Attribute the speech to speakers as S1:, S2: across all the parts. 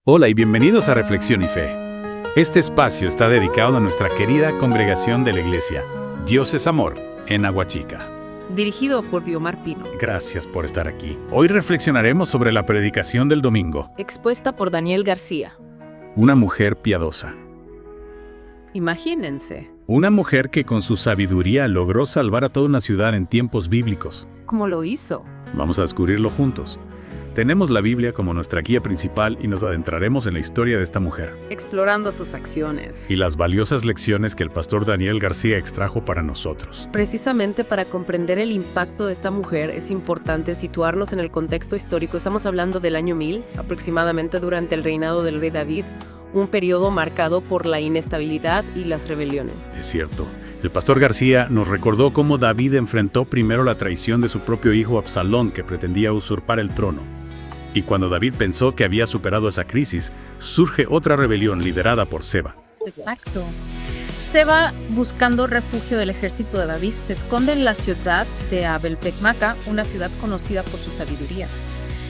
S1: Hola y bienvenidos a Reflexión y Fe. Este espacio está dedicado a nuestra querida congregación de la Iglesia, Dios es Amor, en Aguachica.
S2: Dirigido por Diomar Pino.
S1: Gracias por estar aquí. Hoy reflexionaremos sobre la predicación del domingo.
S2: Expuesta por Daniel García.
S1: Una mujer piadosa.
S2: Imagínense.
S1: Una mujer que con su sabiduría logró salvar a toda una ciudad en tiempos bíblicos.
S2: ¿Cómo lo hizo?
S1: Vamos a descubrirlo juntos. Tenemos la Biblia como nuestra guía principal y nos adentraremos en la historia de esta mujer
S2: Explorando sus acciones.
S1: y las valiosas lecciones que el pastor Daniel García extrajo para nosotros.
S2: Precisamente para comprender el impacto de esta mujer es importante situarnos en el contexto histórico. Estamos hablando del año 1000, aproximadamente durante el reinado del rey David, un periodo marcado por la inestabilidad y las rebeliones.
S1: Es cierto, el pastor García nos recordó cómo David enfrentó primero la traición de su propio hijo Absalón, que pretendía usurpar el trono. Y cuando David pensó que había superado esa crisis, surge otra rebelión liderada por Seba.
S3: Exacto. Seba, buscando refugio del ejército de David, se esconde en la ciudad de Abel-Beth-Maca, una ciudad conocida por su sabiduría.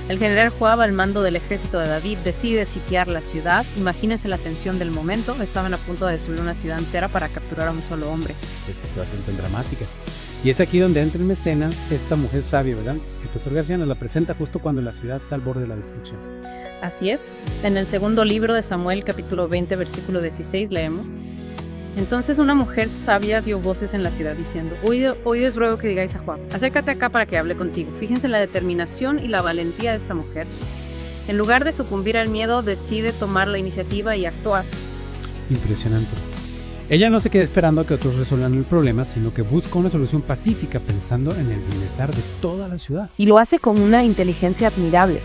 S3: El general Joab, al mando del ejército de David, decide sitiar la ciudad. Imagínense la tensión del momento. Estaban a punto de destruir una ciudad entera para capturar a un solo hombre.
S4: Qué situación tan dramática. Y es aquí donde entra en escena esta mujer sabia, ¿verdad? El pastor García nos la presenta justo cuando la ciudad está al borde de la destrucción.
S3: Así es. En el segundo libro de Samuel, capítulo 20, versículo 16, leemos: Entonces una mujer sabia dio voces en la ciudad diciendo: Oídos ruego que digáis a Joab, acércate acá para que hable contigo. Fíjense la determinación y la valentía de esta mujer. En lugar de sucumbir al miedo, decide tomar la iniciativa y actuar.
S4: Impresionante. Ella no se queda esperando a que otros resuelvan el problema, sino que busca una solución pacífica pensando en el bienestar de toda la ciudad.
S5: Y lo hace con una inteligencia admirable.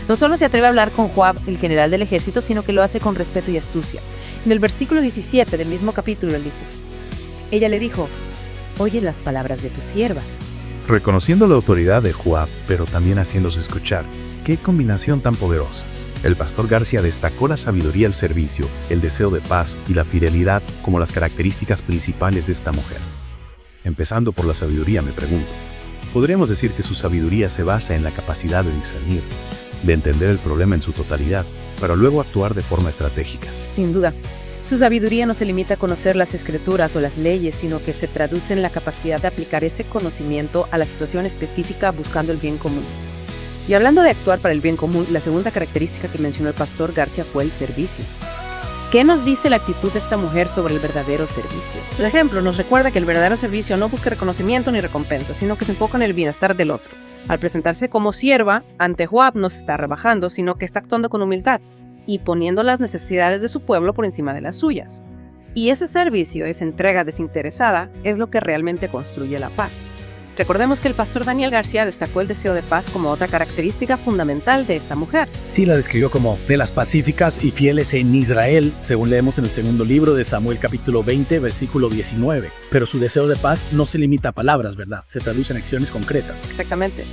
S5: No solo se atreve a hablar con Joab, el general del ejército, sino que lo hace con respeto y astucia. En el versículo 17 del mismo capítulo él dice: Ella le dijo: Oye las palabras de tu sierva.
S6: Reconociendo la autoridad de Joab, pero también haciéndose escuchar. ¡Qué combinación tan poderosa! El pastor García destacó la sabiduría al servicio, el deseo de paz y la fidelidad como las características principales de esta mujer. Empezando por la sabiduría, me pregunto, podríamos decir que su sabiduría se basa en la capacidad de discernir, de entender el problema en su totalidad, para luego actuar de forma estratégica.
S5: Sin duda, su sabiduría no se limita a conocer las escrituras o las leyes, sino que se traduce en la capacidad de aplicar ese conocimiento a la situación específica buscando el bien común. Y hablando de actuar para el bien común, la segunda característica que mencionó el pastor García fue el servicio. ¿Qué nos dice la actitud de esta mujer sobre el verdadero servicio?
S7: Por ejemplo, nos recuerda que el verdadero servicio no busca reconocimiento ni recompensa, sino que se enfoca en el bienestar del otro. Al presentarse como sierva, ante Joab no se está rebajando, sino que está actuando con humildad y poniendo las necesidades de su pueblo por encima de las suyas. Y ese servicio, esa entrega desinteresada, es lo que realmente construye la paz. Recordemos que el pastor Daniel García destacó el deseo de paz como otra característica fundamental de esta mujer.
S8: Sí, la describió como de las pacíficas y fieles en Israel, según leemos en el segundo libro de Samuel capítulo 20, versículo 19. Pero su deseo de paz no se limita a palabras, ¿verdad? Se traduce en acciones concretas.
S7: Exactamente.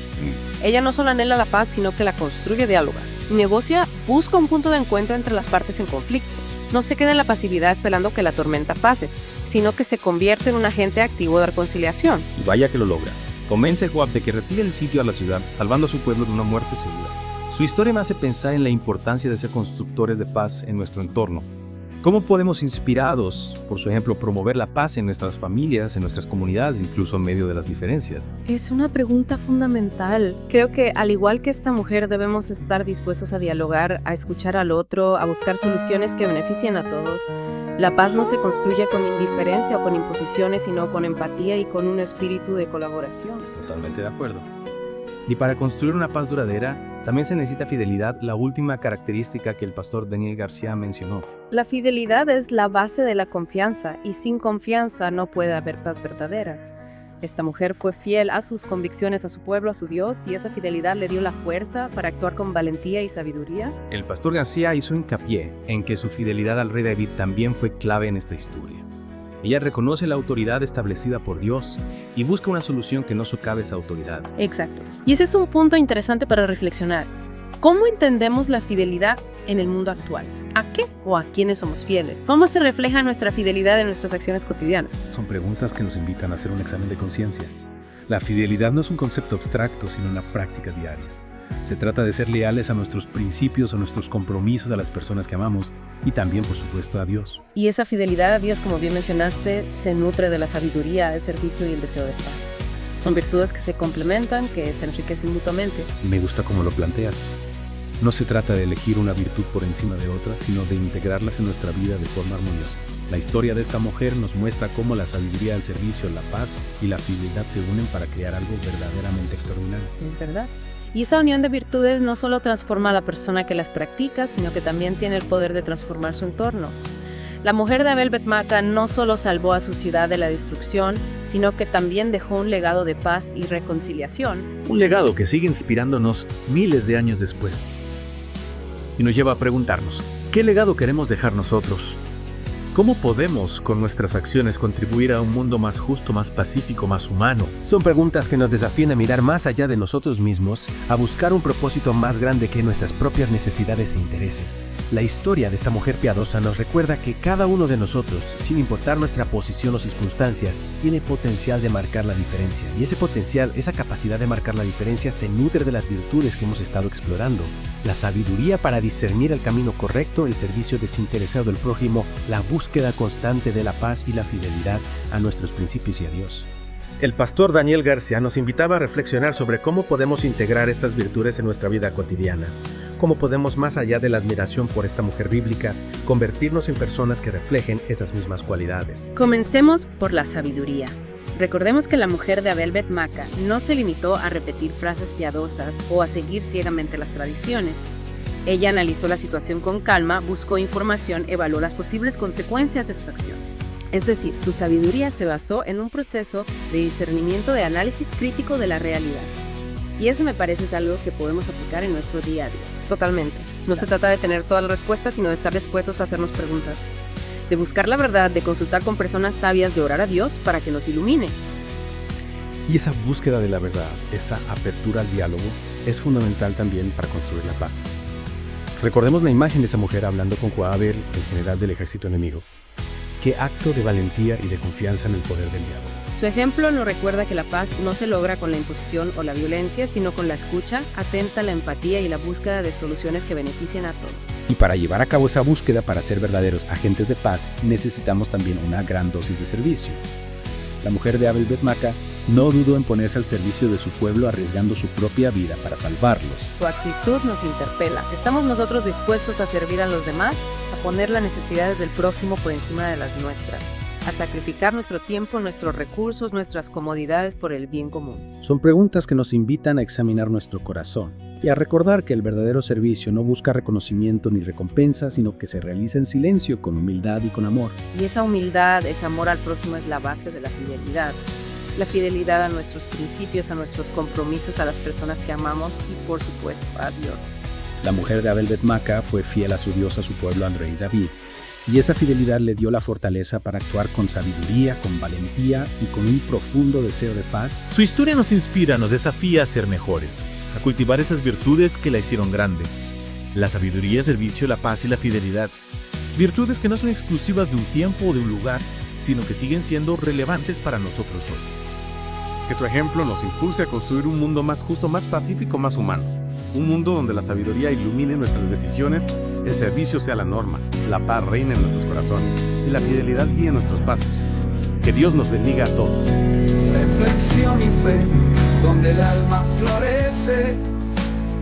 S7: Ella no solo anhela la paz, sino que la construye diáloga. Negocia, busca un punto de encuentro entre las partes en conflicto. No se queda en la pasividad esperando que la tormenta pase, sino que se convierte en un agente activo de reconciliación.
S9: Y vaya que lo logra. Convence a Joab de que retire el sitio a la ciudad, salvando a su pueblo de una muerte segura. Su historia me hace pensar en la importancia de ser constructores de paz en nuestro entorno. ¿Cómo podemos, inspirados por su ejemplo, promover la paz en nuestras familias, en nuestras comunidades, incluso en medio de las diferencias?
S2: Es una pregunta fundamental. Creo que al igual que esta mujer debemos estar dispuestos a dialogar, a escuchar al otro, a buscar soluciones que beneficien a todos. La paz no se construye con indiferencia o con imposiciones, sino con empatía y con un espíritu de colaboración.
S9: Totalmente de acuerdo. Y para construir una paz duradera, también se necesita fidelidad, la última característica que el pastor Daniel García mencionó.
S2: La fidelidad es la base de la confianza y sin confianza no puede haber paz verdadera. Esta mujer fue fiel a sus convicciones, a su pueblo, a su Dios, y esa fidelidad le dio la fuerza para actuar con valentía y sabiduría.
S9: El pastor García hizo hincapié en que su fidelidad al rey David también fue clave en esta historia. Ella reconoce la autoridad establecida por Dios y busca una solución que no socave esa autoridad.
S2: Exacto. Y ese es un punto interesante para reflexionar. ¿Cómo entendemos la fidelidad en el mundo actual? ¿A qué o a quiénes somos fieles? ¿Cómo se refleja nuestra fidelidad en nuestras acciones cotidianas?
S10: Son preguntas que nos invitan a hacer un examen de conciencia. La fidelidad no es un concepto abstracto, sino una práctica diaria.
S6: Se trata de ser leales a nuestros principios, a nuestros compromisos, a las personas que amamos y también, por supuesto, a Dios.
S5: Y esa fidelidad a Dios, como bien mencionaste, se nutre de la sabiduría, el servicio y el deseo de paz. Son virtudes que se complementan, que se enriquecen mutuamente.
S6: Me gusta cómo lo planteas. No se trata de elegir una virtud por encima de otra, sino de integrarlas en nuestra vida de forma armoniosa. La historia de esta mujer nos muestra cómo la sabiduría, el servicio, la paz y la fidelidad se unen para crear algo verdaderamente extraordinario.
S5: Es verdad. Y esa unión de virtudes no solo transforma a la persona que las practica, sino que también tiene el poder de transformar su entorno. La mujer de Abel Bet-Maca no solo salvó a su ciudad de la destrucción, sino que también dejó un legado de paz y reconciliación.
S10: Un legado que sigue inspirándonos miles de años después. Y nos lleva a preguntarnos, ¿qué legado queremos dejar nosotros? ¿Cómo podemos, con nuestras acciones, contribuir a un mundo más justo, más pacífico, más humano?
S11: Son preguntas que nos desafían a mirar más allá de nosotros mismos, a buscar un propósito más grande que nuestras propias necesidades e intereses. La historia de esta mujer piadosa nos recuerda que cada uno de nosotros, sin importar nuestra posición o circunstancias, tiene potencial de marcar la diferencia. Y ese potencial, esa capacidad de marcar la diferencia, se nutre de las virtudes que hemos estado explorando. La sabiduría para discernir el camino correcto, el servicio desinteresado del prójimo, la búsqueda constante de la paz y la fidelidad a nuestros principios y a Dios.
S12: El pastor Daniel García nos invitaba a reflexionar sobre cómo podemos integrar estas virtudes en nuestra vida cotidiana. Cómo podemos, más allá de la admiración por esta mujer bíblica, convertirnos en personas que reflejen esas mismas cualidades.
S5: Comencemos por la sabiduría. Recordemos que la mujer de Abel Bet-Maca no se limitó a repetir frases piadosas o a seguir ciegamente las tradiciones. Ella analizó la situación con calma, buscó información, evaluó las posibles consecuencias de sus acciones. Es decir, su sabiduría se basó en un proceso de discernimiento, de análisis crítico de la realidad. Y eso me parece es algo que podemos aplicar en nuestro día a día.
S7: Totalmente. No se trata de tener todas las respuestas, sino de estar dispuestos a hacernos preguntas. De buscar la verdad, de consultar con personas sabias, de orar a Dios para que nos ilumine.
S6: Y esa búsqueda de la verdad, esa apertura al diálogo, es fundamental también para construir la paz. Recordemos la imagen de esa mujer hablando con Joab, el general del ejército enemigo. Qué acto de valentía y de confianza en el poder del diálogo.
S5: Su ejemplo nos recuerda que la paz no se logra con la imposición o la violencia, sino con la escucha atenta, la empatía y la búsqueda de soluciones que beneficien a todos.
S4: Y para llevar a cabo esa búsqueda, para ser verdaderos agentes de paz, necesitamos también una gran dosis de servicio. La mujer de Abel Bet-Maca no dudó en ponerse al servicio de su pueblo arriesgando su propia vida para salvarlos.
S5: Su actitud nos interpela. ¿Estamos nosotros dispuestos a servir a los demás, a poner las necesidades del prójimo por encima de las nuestras, a sacrificar nuestro tiempo, nuestros recursos, nuestras comodidades por el bien común?
S8: Son preguntas que nos invitan a examinar nuestro corazón y a recordar que el verdadero servicio no busca reconocimiento ni recompensa, sino que se realiza en silencio, con humildad y con amor.
S5: Y esa humildad, ese amor al prójimo es la base de la fidelidad. La fidelidad a nuestros principios, a nuestros compromisos, a las personas que amamos y, por supuesto, a Dios.
S8: La mujer de Abel Bet-Maca fue fiel a su Dios, a su pueblo, al rey David. Y esa fidelidad le dio la fortaleza para actuar con sabiduría, con valentía y con un profundo deseo de paz.
S10: Su historia nos inspira, nos desafía a ser mejores, a cultivar esas virtudes que la hicieron grande. La sabiduría, el servicio, la paz y la fidelidad. Virtudes que no son exclusivas de un tiempo o de un lugar, sino que siguen siendo relevantes para nosotros hoy.
S1: Que su ejemplo nos impulse a construir un mundo más justo, más pacífico, más humano. Un mundo donde la sabiduría ilumine nuestras decisiones, el servicio sea la norma, la paz reine en nuestros corazones y la fidelidad guíe nuestros pasos. Que Dios nos bendiga a todos.
S13: Reflexión y fe, donde el alma florece.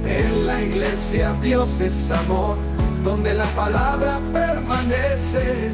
S13: En la iglesia Dios es amor, donde la palabra permanece.